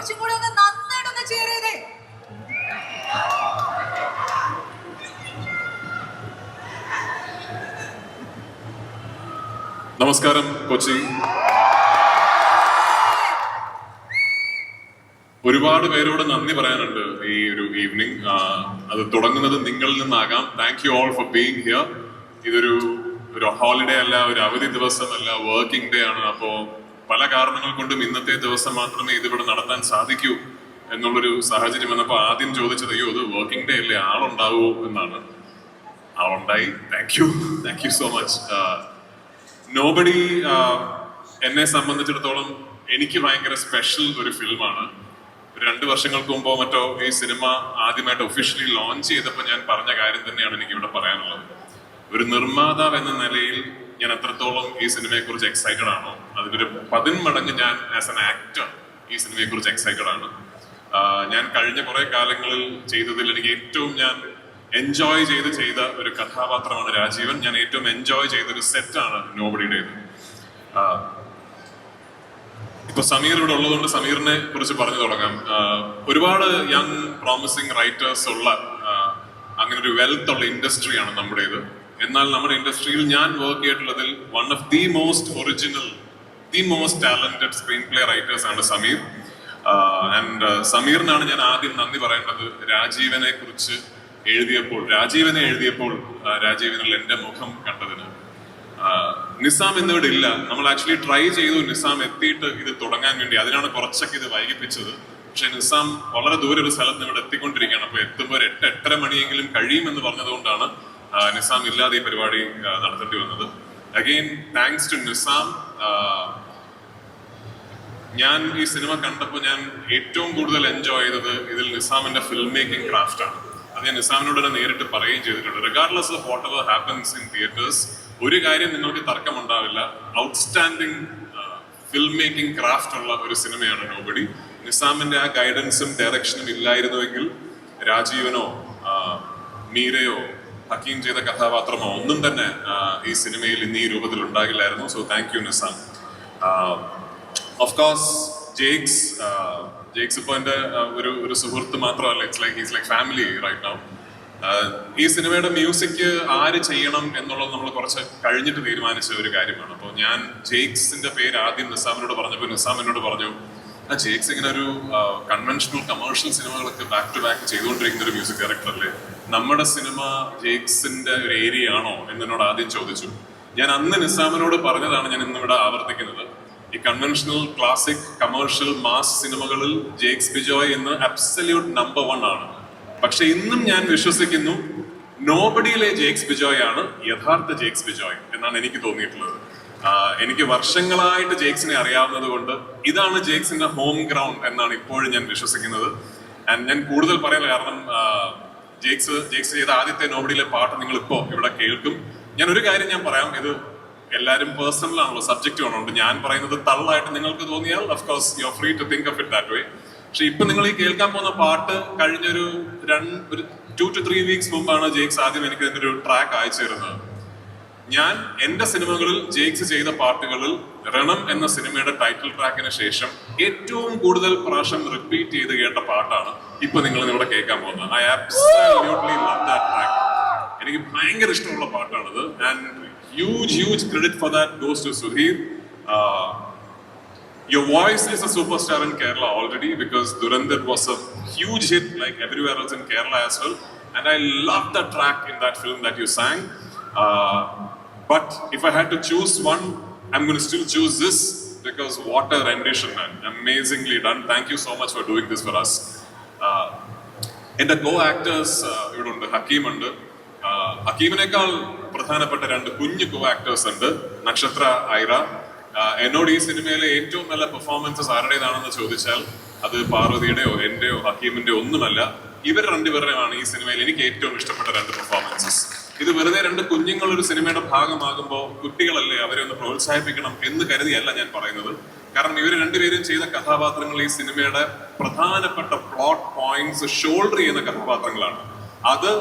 കുറച്ചും കൂടെ ഒന്ന് നന്നായിട്ടൊന്ന് cheer ചെയ്തേ. നമസ്കാരം കൊച്ചി. ഒരുപാട് പേരോട് നന്ദി പറയാനുണ്ട് ഈ ഒരു ഈവനിങ്. അത് തുടങ്ങുന്നത് നിങ്ങളിൽ നിന്നാകാം. Thank you all for being here. ഇതൊരു ഹോളിഡേ അല്ല, ഒരു അവധി ദിവസമല്ല, വർക്കിംഗ് ഡേ ആണ്. അപ്പോ പല കാരണങ്ങൾ കൊണ്ടും ഇന്നത്തെ ദിവസം മാത്രമേ ഇതിവിടെ നടത്താൻ സാധിക്കൂ എന്നുള്ളൊരു സാഹചര്യം വന്നപ്പോൾ ആദ്യം ചോദിച്ചത്, അയ്യോ ഇത് വർക്കിംഗ് ഡേ അല്ലേ, ആളുണ്ടാവുമോ എന്നാണ്. ആളുണ്ടായി. Thank you so much. Nobody എന്നെ സംബന്ധിച്ചിടത്തോളം എനിക്ക് ഭയങ്കര സ്പെഷ്യൽ ഒരു ഫിലിമാണ്. 2 വർഷങ്ങൾക്ക് മുമ്പോ മറ്റോ ഈ സിനിമ ആദ്യമായിട്ട് ഒഫീഷ്യലി ലോഞ്ച് ചെയ്തപ്പോൾ ഞാൻ പറഞ്ഞ കാര്യം തന്നെയാണ് എനിക്ക് ഇവിടെ പറയാനുള്ളത്. ഒരു നിർമ്മാതാവ് എന്ന നിലയിൽ ഞാൻ എത്രത്തോളം ഈ സിനിമയെ കുറിച്ച് എക്സൈറ്റഡ് ആണോ, അതിനൊരു 10 മടങ്ങ് ഞാൻ ആസ് എൻ ആക്ടർ ഈ സിനിമയെ കുറിച്ച് എക്സൈറ്റഡ് ആണ്. ഞാൻ കഴിഞ്ഞ കുറെ കാലങ്ങളിൽ ചെയ്തതിൽ എനിക്ക് ഏറ്റവും ഞാൻ എൻജോയ് ചെയ്ത ഒരു കഥാപാത്രമാണ് രാജീവൻ. ഞാൻ ഏറ്റവും എൻജോയ് ചെയ്തൊരു സെറ്റാണ് നോബഡിയുടേത്. ഇപ്പൊ സമീർ ഇവിടെ ഉള്ളതുകൊണ്ട് സമീറിനെ കുറിച്ച് പറഞ്ഞു തുടങ്ങാം. ഒരുപാട് യങ് പ്രോമിസിങ് റൈറ്റേഴ്സ് ഉള്ള അങ്ങനെ ഒരു വെൽത്ത് ഉള്ള ഇൻഡസ്ട്രിയാണ് നമ്മുടേത്. എന്നാൽ നമ്മുടെ ഇൻഡസ്ട്രിയിൽ ഞാൻ വർക്ക് ചെയ്തിട്ടുള്ളതിൽ one of the most original, the most talented screenplay writers ആണ് സമീർ. ആൻഡ് സമീറിനാണ് ഞാൻ ആദ്യം നന്ദി പറയേണ്ടത്. രാജീവനെ എഴുതിയപ്പോൾ രാജീവനിൽ എന്റെ മുഖം കണ്ടതിന്. നിസാം എന്നിവിടെ ഇല്ല. നമ്മൾ ആക്ച്വലി ട്രൈ ചെയ്തു നിസാം എത്തിയിട്ട് ഇത് തുടങ്ങാൻ വേണ്ടി. അതിനാണ് കുറച്ചൊക്കെ ഇത് വൈകിപ്പിച്ചത്. പക്ഷെ നിസാം വളരെ ദൂരെ ഒരു സ്ഥലത്ത് ഇവിടെ എത്തിക്കൊണ്ടിരിക്കുകയാണ്. അപ്പൊ എത്തുമ്പോൾ 8-8:30 മണിയെങ്കിലും കഴിയുമെന്ന് പറഞ്ഞതുകൊണ്ടാണ് നിസാം ഇല്ലാതെ ഈ പരിപാടി നടത്തേണ്ടി വന്നത്. Again thanks to Nizam. ഞാൻ ഈ സിനിമ കണ്ടപ്പോൾ ഞാൻ ഏറ്റവും കൂടുതൽ എൻജോയ് ചെയ്തത് ഇതിൽ നിസാമിന്റെ ഫിലിം മേക്കിംഗ് ക്രാഫ്റ്റാണ്. അത് ഞാൻ നിസാമിനോട് തന്നെ നേരിട്ട് പറയുകയും ചെയ്തിട്ടുണ്ട്. Regardless of what ever happens in theatres, ഒരു കാര്യം നിങ്ങൾക്ക് തർക്കമുണ്ടാവില്ല, ഔട്ട്സ്റ്റാൻഡിങ് ഫിലിം മേക്കിംഗ് ക്രാഫ്റ്റ് ഉള്ള ഒരു സിനിമയാണ് നോബഡി. നിസാമിന്റെ ആ ഗൈഡൻസും ഡയറക്ഷനും ഇല്ലായിരുന്നുവെങ്കിൽ രാജീവനോ മീരയോ ഹക്കീം ചെയ്ത കഥാപാത്രമോ ഒന്നും തന്നെ ഈ സിനിമയിൽ ഇന്ന് ഈ രൂപത്തിൽ ഉണ്ടാകില്ലായിരുന്നു. So thank you Nizam. Of course Jakes ഇപ്പൊ എന്റെ ഒരു സുഹൃത്ത് മാത്രമല്ല, he's like family right now. ഈ സിനിമയുടെ മ്യൂസിക് ആര് ചെയ്യണം എന്നുള്ളത് നമ്മൾ കുറച്ച് കഴിഞ്ഞിട്ട് തീരുമാനിച്ച ഒരു കാര്യമാണ്. അപ്പോൾ ഞാൻ ജെയ്ക്സിന്റെ പേര് ആദ്യം നിസാമിനോട് പറഞ്ഞപ്പോൾ നിസാം എന്നോട് പറഞ്ഞു, ജെയ്ക്സ് ഇങ്ങനെ ഒരു കൺവെൻഷണൽ കമേഴ്ഷ്യൽ സിനിമകളൊക്കെ ബാക്ക് ടു ബാക്ക് ചെയ്തുകൊണ്ടിരിക്കുന്ന ഒരു മ്യൂസിക് ഡയറക്ടർ അല്ലേ, നമ്മുടെ സിനിമ ജെയ്ക്സിന്റെ ഒരു ഏരിയ ആണോ എന്നോട് ആദ്യം ചോദിച്ചു. ഞാൻ അന്ന് നിസാമിനോട് പറഞ്ഞതാണ് ഞാൻ ഇന്നിവിടെ ആവർത്തിക്കുന്നത്. ഈ കൺവെൻഷണൽ ക്ലാസിക് കമേഴ്ഷ്യൽ മാസ് സിനിമകളിൽ ജെയ്ക്സ് ബിജോയ് എന്ന് അബ്സല്യൂട്ട് നമ്പർ 1 ആണ്. പക്ഷെ ഇന്നും ഞാൻ വിശ്വസിക്കുന്നു നോബഡിയിലെ ജെയ്ക്സ് ബിജോയ് ആണ് യഥാർത്ഥ ജെയ്ക്സ് ബിജോയ് എന്നാണ് എനിക്ക് തോന്നിയിട്ടുള്ളത്. എനിക്ക് വർഷങ്ങളായിട്ട് ജെയ്ക്സിനെ അറിയാവുന്നത് കൊണ്ട് ഇതാണ് ജെയ്ക്സിന്റെ ഹോം ഗ്രൗണ്ട് എന്നാണ് ഇപ്പോഴും ഞാൻ വിശ്വസിക്കുന്നത്. ആൻഡ് ഞാൻ കൂടുതൽ പറയാനുള്ള കാരണം, ജെയ്ക്സ് ചെയ്ത ആദ്യത്തെ നോബഡിയിലെ പാട്ട് നിങ്ങൾ ഇപ്പോൾ ഇവിടെ കേൾക്കും. ഞാൻ ഒരു കാര്യം ഞാൻ പറയാം, ഇത് എല്ലാവരും പേഴ്സണൽ ആണല്ലോ, സബ്ജക്റ്റീവ് ആണോ. ഞാൻ പറയുന്നത് തള്ളായിട്ട് നിങ്ങൾക്ക് തോന്നിയാൽ of course you are free to think of it that way. പക്ഷെ ഇപ്പൊ നിങ്ങൾ ഈ കേൾക്കാൻ പോകുന്ന പാട്ട് കഴിഞ്ഞൊരു 2 to 3 വീക്സ് മുമ്പാണ് ജെയ്ക്സ് ആദ്യം എനിക്ക് ഇതിന്റെ ഒരു ട്രാക്ക് അയച്ചു തരുന്നത്. ഞാൻ എന്റെ സിനിമകളിൽ ജെയ്ക്സ് ചെയ്ത പാട്ടുകളിൽ രണം എന്ന സിനിമയുടെ ടൈറ്റിൽ ട്രാക്കിന് ശേഷം ഏറ്റവും കൂടുതൽ പ്രാവശ്യം റിപ്പീറ്റ് ചെയ്ത് കേട്ട പാട്ടാണ് ഇപ്പൊ നിങ്ങൾ ഇവിടെ കേൾക്കാൻ പോകുന്നത്. I absolutely love that track. എനിക്ക് ഭയങ്കര ഇഷ്ടമുള്ള പാട്ടാണത്. And huge credit for that goes to Sudhir. Your voice is a superstar in Kerala already because Dhurandhar was a huge hit like everywhere else in Kerala as well. And I loved the track in that film that you sang. But if I had to choose one, I'm going to still choose this because what a rendition, man. Amazingly done. Thank you so much for doing this for us. എൻ്റെ co-actors ഇവിടെ ഉണ്ട്, ഹക്കീം ഉണ്ട്. ഹക്കീമിനേക്കാൾ പ്രധാനപ്പെട്ട 2 കുഞ്ഞു co-actors ഉണ്ട്, നക്ഷത്ര, ഐറ. എന്നോട് ഈ സിനിമയിലെ ഏറ്റവും നല്ല പെർഫോമൻസസ് ആരുടേതാണെന്ന് ചോദിച്ചാൽ അത് പാർവതിയുടെയോ എന്റെയോ ഹക്കീമിന്റെയോ ഒന്നുമല്ല. ഇവർ 2 പേരുടെയാണ് ഈ സിനിമയിൽ എനിക്ക് ഏറ്റവും ഇഷ്ടപ്പെട്ട 2 പെർഫോമൻസസ്. ഇത് വെറുതെ 2 കുഞ്ഞുങ്ങൾ ഒരു സിനിമയുടെ ഭാഗമാകുമ്പോൾ കുട്ടികളല്ലേ, അവരെ ഒന്ന് പ്രോത്സാഹിപ്പിക്കണം എന്ന് കരുതിയല്ല ഞാൻ പറയുന്നത്. കാരണം ഇവർ 2 പേരും ചെയ്ത കഥാപാത്രങ്ങൾ ഈ സിനിമയുടെ പ്രധാനപ്പെട്ട പ്ലോട്ട് പോയിന്റ്സ് ഷോൾഡർ ചെയ്യുന്ന കഥാപാത്രങ്ങളാണ്. അത്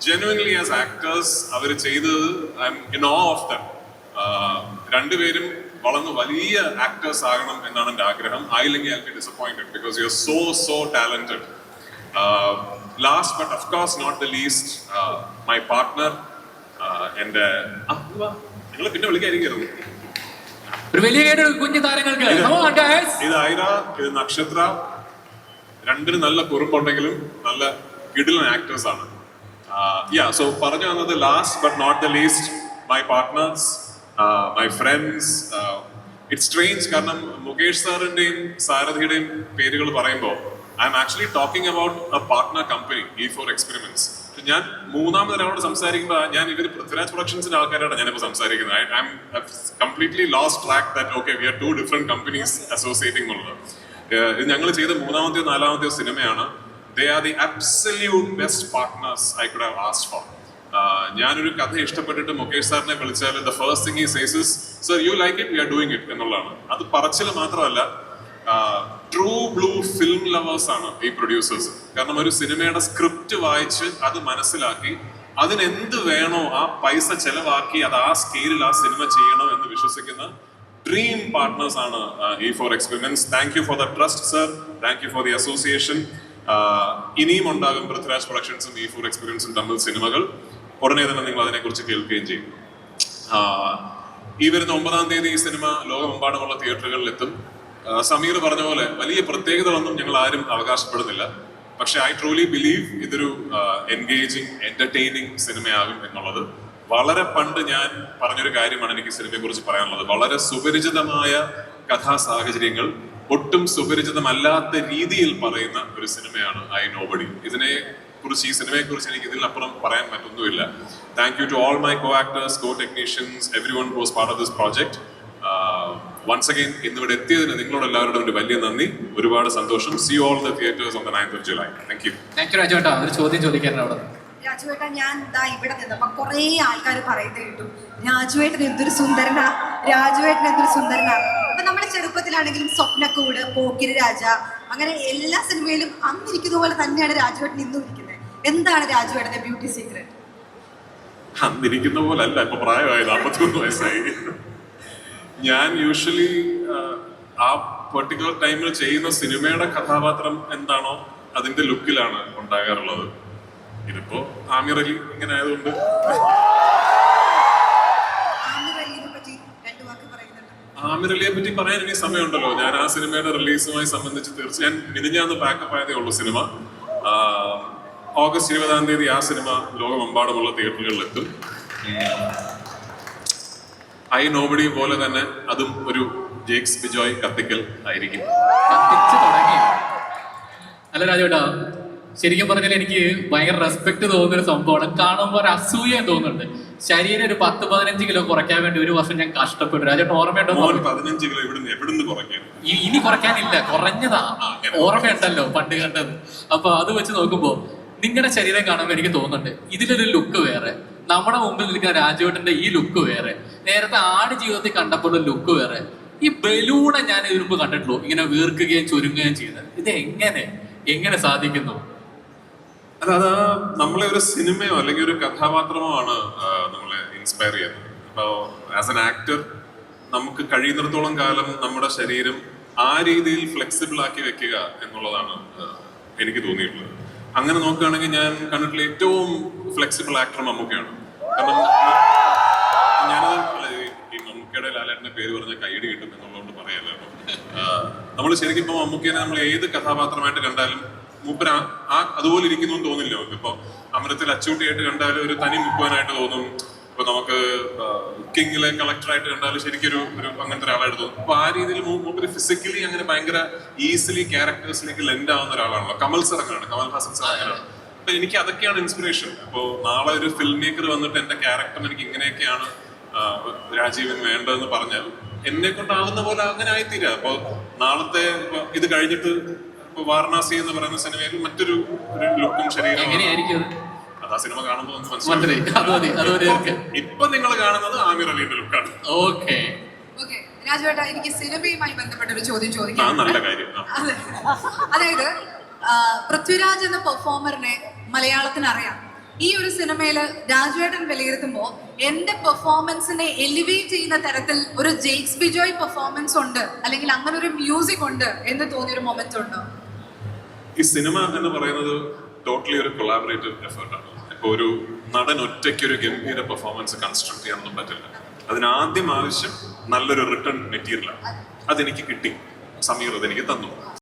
ജെനുവൻലി ആസ് ആക്ടേഴ്സ് അവർ ചെയ്തത് I am in awe of them. 2 പേരും വളർന്ന് വലിയ ആക്ടേഴ്സ് ആകണം എന്നാണ് എൻ്റെ ആഗ്രഹം. ആയില്ലെങ്കിൽ I be disappointed because you are so talented. Last but of course not the least my partner, എൻ്റെ നിങ്ങൾ പിന്നെ വിളിക്കായിരിക്കും. ഒരു വലിയ കുഞ്ഞു താരങ്ങൾക്ക് ഇത് ഐറ, ഇത് നക്ഷത്ര. രണ്ടിനും നല്ല കുറുമ്പുണ്ടെങ്കിലും നല്ല കിടിലൻ ആക്ടേഴ്സ് ആണ്. സോ പറഞ്ഞു വന്നത് last but not the least my partners, my friends. It's strange, കാരണം മുകേഷ് സാറിന്റെയും സാരഥിയുടെയും പേരുകൾ പറയുമ്പോൾ I am actually talking about a partner company E4 experiments. ഞാൻ മൂന്നാമത് ഒരാളോട് സംസാരിക്കുമ്പോൾ ഞാൻ ഇവർ പൃഥ്വിരാജ് പ്രൊഡക്ഷൻസിന്റെ ആൾക്കാരാണ് ഞാനിപ്പോൾ സംസാരിക്കുന്നത്. I am completely lost track that okay we are two different companies associating എന്നുള്ളത്. ഇത് ഞങ്ങൾ ചെയ്ത മൂന്നാമത്തെയോ നാലാമത്തെയോ സിനിമയാണ്. They are the absolute best partners I could have asked for. ഞാനൊരു കഥ ഇഷ്ടപ്പെട്ടിട്ട് മുകേഷ് സാറിനെ വിളിച്ചാൽ the first thing he says is sir you like it, we are doing it എന്നുള്ളതാണ്. അത് പറച്ചിൽ മാത്രമല്ല, ട്രൂ ബ്ലൂ ഫിലിം ലവേഴ്സ് ആണ് ഈ പ്രൊഡ്യൂസേഴ്സ്. കാരണം ഒരു സിനിമയുടെ സ്ക്രിപ്റ്റ് വായിച്ച് അത് മനസ്സിലാക്കി അതിനെന്ത് വേണോ ആ പൈസ ചെലവാക്കി അത് ആ സ്കെയിലിൽ ആ സിനിമ ചെയ്യണോ എന്ന് വിശ്വസിക്കുന്ന ഡ്രീം പാർട്ട്നേഴ്സ് ആണ് E4 experiments. Thank you for the trust sir, thank you for the association. ഇനിയും ഉണ്ടാകും പൃഥ്വിരാജ് പ്രൊഡക്ഷൻസും E4 എക്സ്പെരിമെന്റ്സും തമ്മിൽ സിനിമകൾ. ഉടനെ തന്നെ നിങ്ങൾ അതിനെക്കുറിച്ച് കേൾക്കുകയും ചെയ്യും. ഈ വരുന്ന 9-ാം തീയതി ഈ സിനിമ ലോകമെമ്പാടുമുള്ള തിയേറ്ററുകളിൽ എത്തും. സമീർ പറഞ്ഞ പോലെ വലിയ പ്രത്യേകതകളൊന്നും ഞങ്ങൾ ആരും അവകാശപ്പെടുന്നില്ല. പക്ഷെ ഐ ട്രൂലി ബിലീവ് ഇതൊരു എൻഗേജിങ് എന്റർടൈനിങ് സിനിമയാകും എന്നുള്ളത്. വളരെ പണ്ട് ഞാൻ പറഞ്ഞൊരു കാര്യമാണ് എനിക്ക് സിനിമയെ കുറിച്ച് പറയാനുള്ളത്. വളരെ സുപരിചിതമായ കഥാ സാഹചര്യങ്ങൾ ഒട്ടും സുപരിചിതമല്ലാത്ത രീതിയിൽ പറയുന്ന ഒരു സിനിമയാണ് ഐ നോബഡി. ഈ സിനിമയെ കുറിച്ച് എനിക്ക് ഇതിലപ്പുറം പറയാൻ പറ്റൊന്നുമില്ല. Thank you to all my co actors, co technicians, everyone who was part of this project. Once again ഇന്നിവിടെ എത്തിയതിന് നിങ്ങളോട് എല്ലാവരോടും ഒരു വലിയ നന്ദി, ഒരുപാട് സന്തോഷം. See all the theatres on the 9th of July. Thank you. Thank you രാജുവേട്ടാ. ഒരു ചോദ്യം ചോദിക്കാനാണ് അവിടെ. രാജുവേട്ടാ, ഞാൻ ദാ ഇവിടെ നിന്നപ്പോ കുറേ ആൾക്കാർ പറയുന്നത് കേട്ടു, രാജുവേട്ടൻ എന്തൊരു സുന്ദരനാ, രാജുവേട്ടൻ എന്തൊരു സുന്ദരനാ. അപ്പൊ നമ്മുടെ ചെറുപ്പത്തിലാണെങ്കിലും സ്വപ്നക്കൂട്, പോക്കിരി രാജ, അങ്ങനെ എല്ലാ സിനിമയിലും അന്നിരിക്കുന്ന പോലെ തന്നെയാണ് രാജുവേട്ടൻ ഇന്നും ഇരിക്കുന്നത്. എന്താണ് രാജുവേട്ടന്റെ ബ്യൂട്ടി സീക്രട്ട്? അന്നിരിക്കുന്ന പോലെ അല്ല, ഇപ്പൊ പ്രായമായി, 41 വയസ്സായി. ഞാൻ യൂഷ്വലി ആ പെർട്ടിക്കുലർ ടൈമിൽ ചെയ്യുന്ന സിനിമയുടെ കഥാപാത്രം എന്താണോ അതിന്റെ ലുക്കിലാണ് ഉണ്ടാകാറുള്ളത്. ഇതിപ്പോ ആമിർ അലി ഇങ്ങനെ ആയതുകൊണ്ട് ആമിർ അലിയെ പറ്റി പറയാൻ ഇനി സമയമുണ്ടല്ലോ. ഞാൻ ആ സിനിമയുടെ റിലീസുമായി സംബന്ധിച്ച് തീർച്ചയായും മിനിഞ്ഞാന്ന് പാക്കപ്പ് ആയതേ ഉള്ളൂ സിനിമ. ഓഗസ്റ്റ് 20-ാം തീയതി ആ സിനിമ ലോകമെമ്പാടുമുള്ള തിയേറ്ററുകളിൽ എത്തും. ഐ നോബഡി പോലെ തന്നെ അതും ഒരു ജേക്സ് ബിജോയ് കത്തിക്കൽ ആയിരിക്കും. അല്ല രാജുവേട്ടാ, ശരിക്കും പറഞ്ഞാൽ എനിക്ക് ഭയങ്കര റെസ്പെക്ട് തോന്നുന്നൊരു സംഭവമാണ്. കാണുമ്പോൾ ഒരു അസൂയ തോന്നുന്നുണ്ട്. ശരീരം ഒരു 10-15 കിലോ കുറയ്ക്കാൻ വേണ്ടി ഒരു വർഷം ഞാൻ കഷ്ടപ്പെട്ടു. രാജേട്ടൻ ഓർമ്മയുണ്ടോ? 15 കിലോ എവിടുന്ന് കുറയ്ക്കാൻ? ഇനി കുറയ്ക്കാനില്ല, കുറഞ്ഞതാ. ഓർമ്മയുണ്ടല്ലോ പണ്ട് കണ്ടത്. അപ്പൊ അത് വെച്ച് നോക്കുമ്പോ നിങ്ങളുടെ ശരീരം കാണുമ്പോൾ എനിക്ക് തോന്നുന്നുണ്ട് ഇതിലൊരു ലുക്ക് വേറെ, നമ്മുടെ മുമ്പിൽ നിൽക്കുന്ന രാജുവേട്ടന്റെ ഈ ലുക്ക് വേറെ, നേരത്തെ ആട് ജീവിതത്തിൽ കണ്ടപ്പോൾ ലുക്ക് വേറെ. ഈ ബലൂണെ ഞാൻ ഇതിനു മുമ്പ് കണ്ടിട്ടുള്ളൂ ഇങ്ങനെ വീർക്കുകയും ചുരുങ്ങുകയും ചെയ്യുന്നത്. ഇത് എങ്ങനെ സാധിക്കുന്നു? അത് നമ്മളെ ഒരു സിനിമയോ അല്ലെങ്കിൽ ഒരു കഥാപാത്രമോ ആണ് നമ്മളെ ഇൻസ്പയർ ചെയ്യുന്നത്. അപ്പോൾ ആസ് എൻ ആക്ടർ നമുക്ക് കഴിയുന്നിടത്തോളം കാലം നമ്മുടെ ശരീരം ആ രീതിയിൽ ഫ്ലെക്സിബിൾ ആക്കി വെക്കുക എന്നുള്ളതാണ് എനിക്ക് തോന്നിയിട്ടുള്ളത്. അങ്ങനെ നോക്കുകയാണെങ്കിൽ ഞാൻ കണ്ടിട്ടുള്ള ഏറ്റവും ഫ്ലെക്സിബിൾ ആക്ടർ മമ്മൂക്കയാണ്. കാരണം ഞാനത് ഈ മമ്മൂക്കയുടെ ലാലേട്ടന്റെ പേര് പറഞ്ഞ കൈയടി കിട്ടും എന്നുള്ളതുകൊണ്ട് പറയല്ലോ. നമ്മൾ ശരിക്കും ഇപ്പൊ മമ്മൂക്കനെ നമ്മൾ ഏത് കഥാപാത്രമായിട്ട് കണ്ടാലും മൂപ്പര അതുപോലെ ഇരിക്കുന്നു എന്ന് തോന്നില്ല. ഇപ്പൊ അമരത്തിൽ അച്ചൂട്ടിയായിട്ട് കണ്ടാലും ഒരു തനി മുക്കുവാനായിട്ട് തോന്നും. ഇപ്പൊ നമുക്ക് കിങ്ങിലെ കളക്ടറായിട്ട് കണ്ടാലും ശരിക്കൊരു അങ്ങനത്തെ ഒരാളായിട്ട് തോന്നും. അപ്പൊ ആ രീതിയിൽ മൂപ്പര് ഫിസിക്കലി അങ്ങനെ ഭയങ്കര ഈസിലി ക്യാരക്ടേഴ്സിലേക്ക് ലെൻഡ് ആവുന്ന ഒരാളാണല്ലോ. കമൽ സർ അങ്ങനെയാണ്, കമൽ ഹാസൻ സർ അങ്ങനെയാണ്. അപ്പൊ എനിക്ക് അതൊക്കെയാണ് ഇൻസ്പിറേഷൻ. അപ്പോ നാളെ ഒരു ഫിലിം മേക്കർ വന്നിട്ട് എന്റെ ക്യാരക്ടർ എനിക്ക് ഇങ്ങനെയൊക്കെയാണ് രാജീവൻ വേണ്ടതെന്ന് പറഞ്ഞാൽ എന്നെ കൊണ്ടാകുന്ന പോലെ അങ്ങനെ ആയിത്തീരാ. അപ്പൊ നാളത്തെ ഇത് കഴിഞ്ഞിട്ട് ഇപ്പൊ വാരണാസി എന്ന് പറയുന്ന സിനിമയിൽ മറ്റൊരു ലുക്കും ശരീരവും ആ സിനിമ കാണുമ്പോൾ ഇപ്പൊ നിങ്ങൾ കാണുന്നത് ആമിർ അലിയുടെ ലുക്കാണ്. ഓക്കെ രാജുവേട്ടാ, എനിക്ക് സിനിമയുമായി ബന്ധപ്പെട്ട ഒരു ചോദ്യം ചോദിക്കാം. നല്ല കാര്യം. അതായത് പൃഥ്വിരാജ് എന്ന പെർഫോമറിനെ മലയാളത്തിന് അറിയാം, ഈ ഒരു സിനിമയില് രാജുവേട്ടൻ വിലയിരുത്തുമ്പോൾ എന്റെ പെർഫോമൻസിനെ എലിവേറ്റ് ചെയ്യുന്ന തരത്തിൽ ഒരു ജെയ്ക്സ് ബിജോയ് പെർഫോമൻസ് ഉണ്ട്, അല്ലെങ്കിൽ അങ്ങനെ ഒരു മ്യൂസിക് ഉണ്ട് എന്ന് തോന്നിയൊരു മൊമെന്റ് ഉണ്ടോ? ഈ സിനിമ എന്ന് പറയുന്നത് ടോട്ടലി ഒരു കൊളാബറേറ്റീവ് എഫേർട്ടാണ്. ഇപ്പോൾ ഒരു നടൻ ഒറ്റയ്ക്ക് ഒരു ഗംഭീര പെർഫോമൻസ് കൺസ്ട്രക്ട് ചെയ്യാനൊന്നും പറ്റില്ല. അതിനാദ്യം ആവശ്യം നല്ലൊരു റിട്ടേൺ മെറ്റീരിയലാണ്. അതെനിക്ക് കിട്ടി, സമീർ അതെനിക്ക് തന്നു.